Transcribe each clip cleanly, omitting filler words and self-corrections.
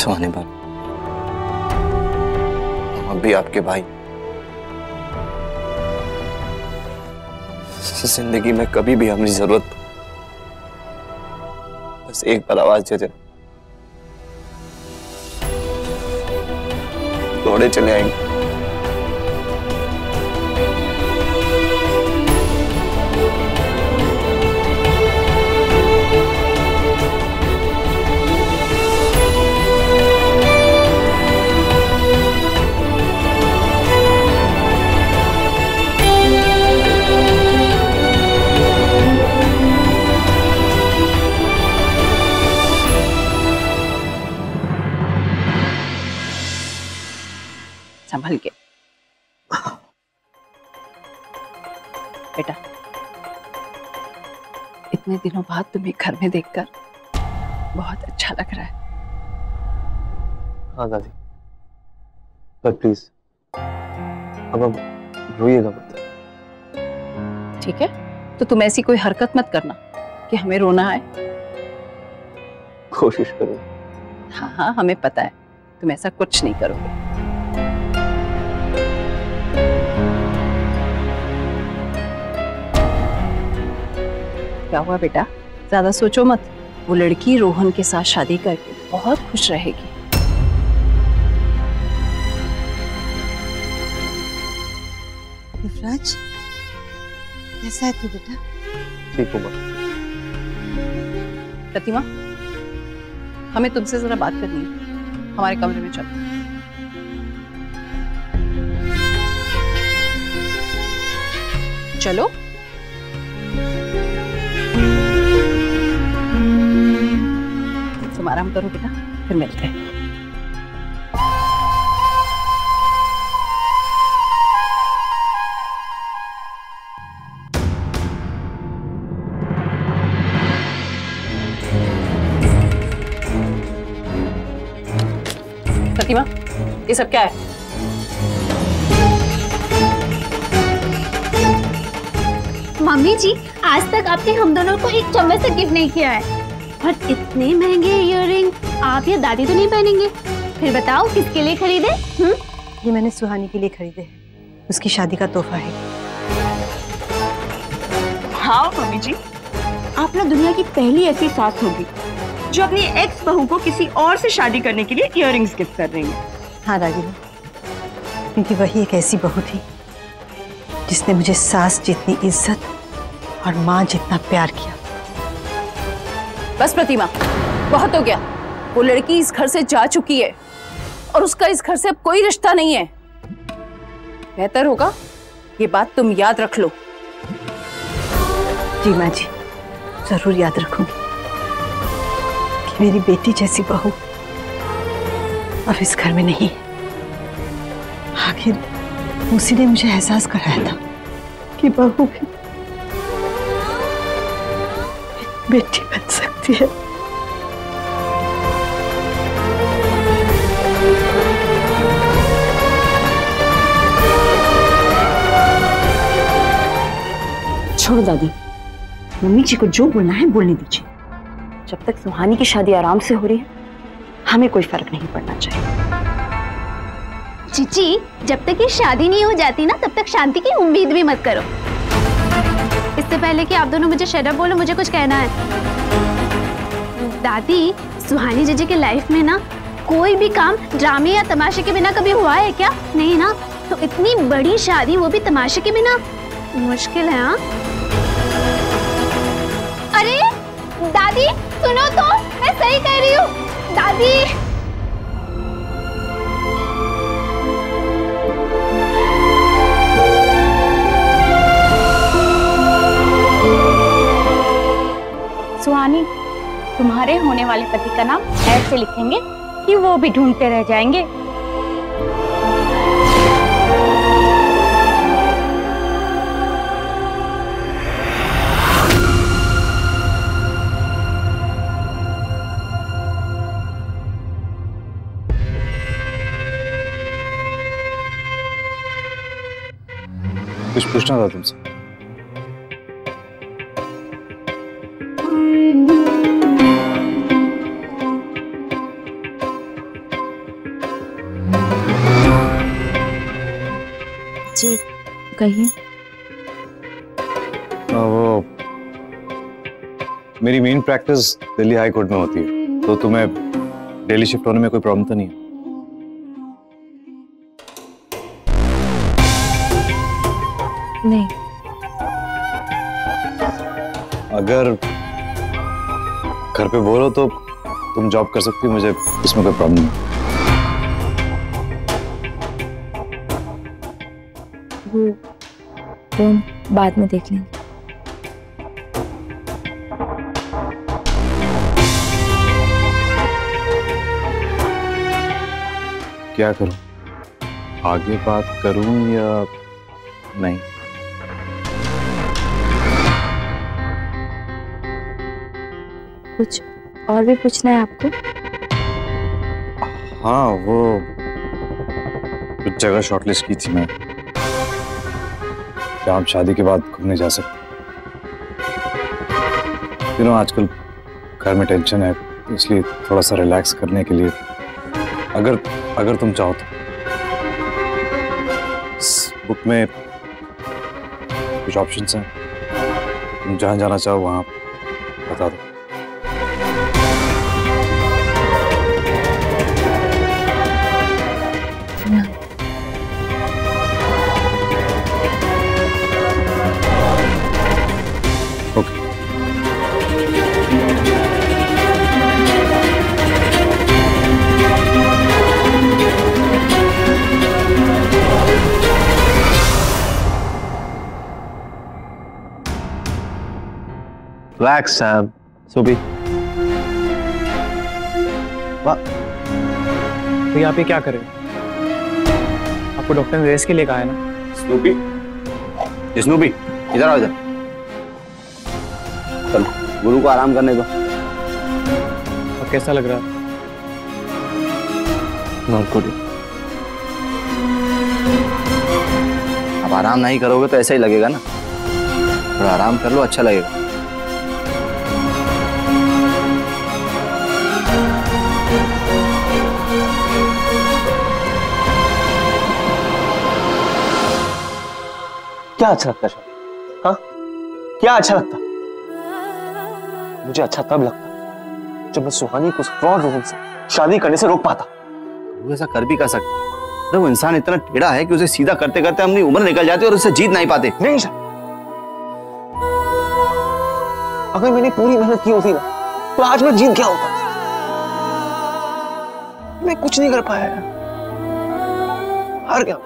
सुहानी बात, हम भी आपके भाई। जिंदगी में कभी भी हमारी जरूरत बस एक बार आवाज दे दे, दौड़े चले आएंगे। संभल के बेटा, इतने दिनों बाद तुम्हें घर में देखकर बहुत अच्छा लग रहा है। हाँ दादी, पर प्लीज अब रोइएगा मत। ठीक है, तो तुम ऐसी कोई हरकत मत करना कि हमें रोना आए। कोशिश करो। हाँ हाँ, हमें पता है तुम ऐसा कुछ नहीं करोगे। क्या हुआ बेटा, ज्यादा सोचो मत। वो लड़की रोहन के साथ शादी करके बहुत खुश रहेगी। युवराज, कैसा है तू बेटा? ठीक हूँ माँ। प्रतिमा, हमें तुमसे जरा बात करनी है, हमारे कमरे में चलो। चलो। तुम आराम करो बेटा, फिर मिलते हैं। प्रतिमा, ये सब क्या है? मम्मी जी, आज तक आपने हम दोनों को एक चम्मच से गिफ्ट नहीं किया है, और इतने महंगे इयररिंग आप या दादी तो नहीं पहनेंगे। फिर बताओ किसके लिए खरीदे? ये मैंने सुहानी के लिए खरीदे, उसकी शादी का तोहफा है। हाँ मम्मी जी, आप ना दुनिया की पहली ऐसी सास होगी जो अपनी एक्स बहू को किसी और से शादी करने के लिए इयररिंग्स गिफ्ट कर रही है। हाँ रागिनी, क्योंकि वही एक ऐसी बहू थी जिसने मुझे सास जितनी इज्जत और माँ जितना प्यार किया। बस प्रतिमा, बहुत हो गया। वो लड़की इस घर से जा चुकी है और उसका इस घर से अब कोई रिश्ता नहीं है। बेहतर होगा ये बात तुम याद रख लो। जी माँ जी, जरूर याद रखूंगी कि मेरी बेटी जैसी बहू अब इस घर में नहीं है। आखिर उसी ने मुझे एहसास कराया था कि बहू भी बेटी बन सकती है। छोड़ो दादी, मम्मी जी को जो बोलना है बोलने दीजिए। जब तक सुहानी की शादी आराम से हो रही है, हमें कोई फर्क नहीं पड़ना चाहिए। जीजी, जब तक ये शादी नहीं हो जाती ना, तब तक शांति की उम्मीद भी मत करो। इससे पहले कि आप दोनों मुझे शट अप बोलो, मुझे कुछ कहना है। दादी, सुहानी जीजी के लाइफ में ना कोई भी काम ड्रामे या तमाशे के बिना कभी हुआ है क्या? नहीं ना, तो इतनी बड़ी शादी, वो भी तमाशे के बिना, मुश्किल है। हाँ, अरे दादी सुनो तो, मैं सही कह रही हूँ। दादी, सुहानी, तुम्हारे होने वाले पति का नाम ऐसे लिखेंगे कि वो भी ढूंढते रह जाएंगे। कुछ पूछना था तुमसे। जी कहिए। वो मेरी main practice Delhi high court में होती है, तो तुम्हें डेली शिफ्ट होने में कोई प्रॉब्लम तो नहीं है? नहीं। अगर घर पे बोलो तो तुम जॉब कर सकती हो, मुझे इसमें कोई प्रॉब्लम नहीं। वो बाद में देख लेंगे। क्या करूं, आगे बात करूं या नहीं? कुछ और भी पूछना है आपको? हाँ, वो कुछ जगह शॉर्टलिस्ट की थी मैं, क्या हम शादी के बाद घूमने जा सकते? आजकल घर में टेंशन है, इसलिए थोड़ा सा रिलैक्स करने के लिए अगर तुम चाहो तो इस बुक में कुछ ऑप्शंस हैं, तुम जहाँ जाना चाहो वहाँ बता दो। Relax, Sam. Sophie. तो आप ये क्या कर रहे हो? आपको डॉक्टर ने रेस्ट के लिए कहा है ना? स्नूपी, स्नूपी, इधर आओ इधर। चलो, गुरु को आराम करने दो। अब कैसा लग रहा है? Not good. अब आराम नहीं करोगे तो ऐसा ही लगेगा ना। थोड़ा आराम कर लो, अच्छा लगेगा। क्या अच्छा लगता है? हाँ, क्या अच्छा लगता? मुझे अच्छा तब लगता जब मैं सुहानी को फ्रॉड रोहन से शादी करने से रोक पाता। वो ऐसा कर भी कर सकता। तो वो इंसान इतना टेढ़ा है कि उसे सीधा करते करते अपनी उम्र निकल जाती है और उससे जीत नहीं पाते। नहीं सर, अगर मैंने पूरी मेहनत की होती ना तो आज मैं जीत गया होता। मैं कुछ नहीं कर पाया यार, हार गया।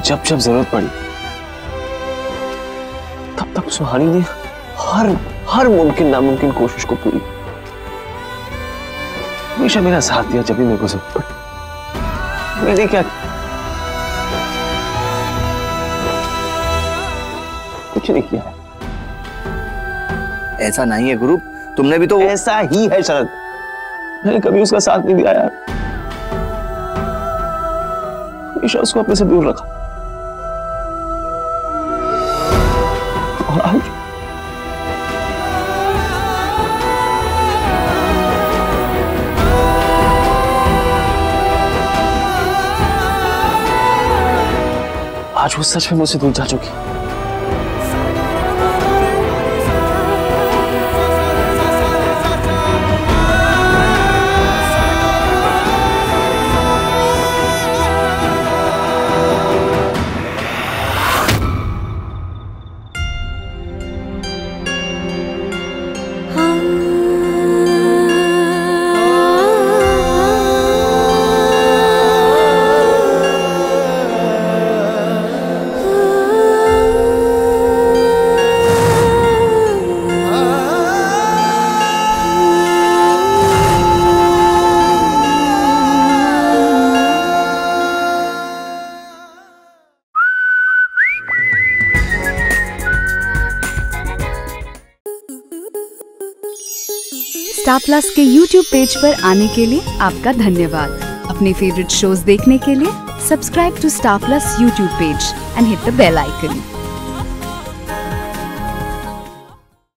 जब जब जरूरत पड़ी तब तक सुहानी ने हर मुमकिन नामुमकिन कोशिश को पूरी, हमेशा मेरा साथ दिया जब भी मेरे को जरूरत पड़ी। मैंने क्या किया? कुछ नहीं किया। ऐसा नहीं है गुरु, तुमने भी तो ऐसा ही है शरद, मैंने कभी उसका साथ नहीं दिया यार, हमेशा उसको अपने से दूर रखा। आज वो सच में मुझसे दूर जा चुकी। स्टार प्लस के YouTube पेज पर आने के लिए आपका धन्यवाद। अपने फेवरेट शोज देखने के लिए subscribe to Star Plus YouTube page and hit the bell icon.